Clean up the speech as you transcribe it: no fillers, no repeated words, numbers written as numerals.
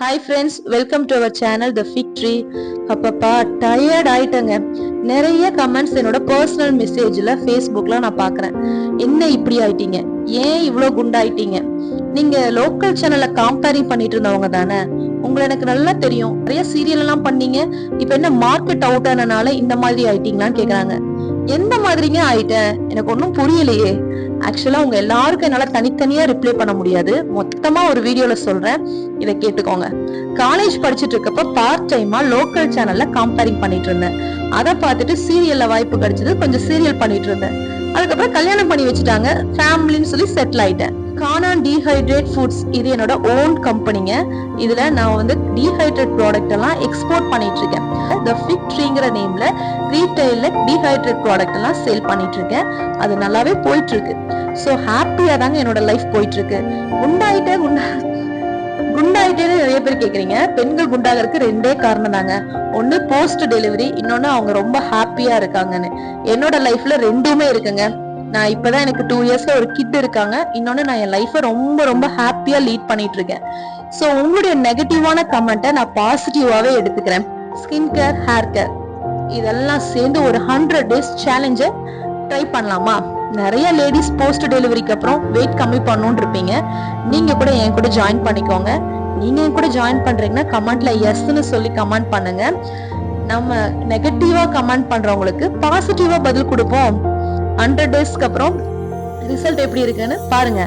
Hi friends, welcome to our channel the fig tree. அப்பப்பா tired ஆயிட்டேங்க. நிறைய comments என்னோட பர்சனல் மெசேஜ்ல ஃபேஸ்புக்ல நான் பாக்குறேன். என்ன இப்படி ஆயிட்டீங்க, ஏன் இவ்வளோ குண்டாயிட்டீங்க? நீங்க லோக்கல் சேனல்ல காம்பேரிங் பண்ணிட்டு இருந்தவங்க தானே, உங்களை எனக்கு நல்லா தெரியும். நிறைய சீரியல் எல்லாம் பண்ணீங்க, இப்ப என்ன மார்க்கெட் அவுட் ஆனனால இந்த மாதிரி ஆயிட்டீங்களான்னு கேக்குறாங்க. எந்த மாதிரிங்க ஆயிட்டேன், எனக்கு ஒன்றும் புரியலையே. ஆக்சுவலா உங்க எல்லாருக்கும் என்னால தனித்தனியா ரிப்ளை பண்ண முடியாது, மொத்தமா ஒரு வீடியோல சொல்றேன், இதை கேட்டுக்கோங்க. காலேஜ் படிச்சுட்டு இருக்கப்ப பார்ட் டைமா லோக்கல் சேனல்ல காம்பேரிங் பண்ணிட்டு இருந்தேன். அதை பார்த்துட்டு சீரியல்ல வாய்ப்பு கிடைச்சது, கொஞ்சம் சீரியல் பண்ணிட்டு இருந்தேன். அதுக்கப்புறம் கல்யாணம் பண்ணி வச்சுட்டாங்க, ஃபேமிலின்னு சொல்லி செட்டில் ஆயிட்டேன். கானான் டீஹைட்ரேட் ஃபுட்ஸ், இது என்னோட ஓன் கம்பெனிங்க. இதுல நான் வந்து டீஹைட்ரேட் ப்ராடக்ட் எல்லாம் எக்ஸ்போர்ட் பண்ணிட்டு இருக்கேன். த ஃபிக் ட்ரீங்கிற நேம்ல ரீட்டைல்ல டீஹைட்ரேட் ப்ராடக்ட் எல்லாம் சேல் பண்ணிட்டு இருக்கேன். அது நல்லாவே போயிட்டு இருக்கு. ஸோ ஹாப்பியா தாங்க என்னோட லைஃப் போயிட்டு இருக்கு. குண்டாயிட்டேன்னு நிறைய பேர் கேக்குறீங்க. பெண்கள் குண்டாகிறதுக்கு ரெண்டே காரணம் தாங்க. ஒண்ணு போஸ்ட் டெலிவரி, இன்னொன்னு அவங்க ரொம்ப ஹாப்பியா இருக்காங்கன்னு. என்னோட லைஃப்ல ரெண்டுமே இருக்குங்க. நான் இப்பதான் எனக்கு 2 இயர்ஸ்ல ஒரு கிட் இருக்காங்க. இன்னொன்னு நான் என் லைஃபை ரொம்ப ரொம்ப ஹாப்பியா லீட் பண்ணிட்டு இருக்கேன். சோ உங்களுடைய நெகட்டிவான கமெண்ட்டை நான் பாசிட்டிவாவே எடுத்துக்கிறேன். ஸ்கின் கேர், ஹேர் கேர் இதெல்லாம் சேர்ந்து ஒரு 100 days சேலஞ்சை ட்ரை பண்ணலாமா? நிறைய லேடிஸ் போஸ்ட் டெலிவரிக்கு அப்புறம் வெயிட் கம்மி பண்ணணும்னு இருப்பீங்க. நீங்க கூட என் கூட ஜாயின் பண்ணிக்கோங்க. நீங்க என் கூட ஜாயின் பண்றீங்கன்னா கமெண்ட்ல எஸ்ன்னு சொல்லி கமெண்ட் பண்ணுங்க. நம்ம நெகட்டிவா கமெண்ட் பண்றவங்களுக்கு பாசிட்டிவா பதில் கொடுப்போம். 100 daysக்கு அப்புறம் ரிசல்ட் எப்படி இருக்குன்னு பாருங்க.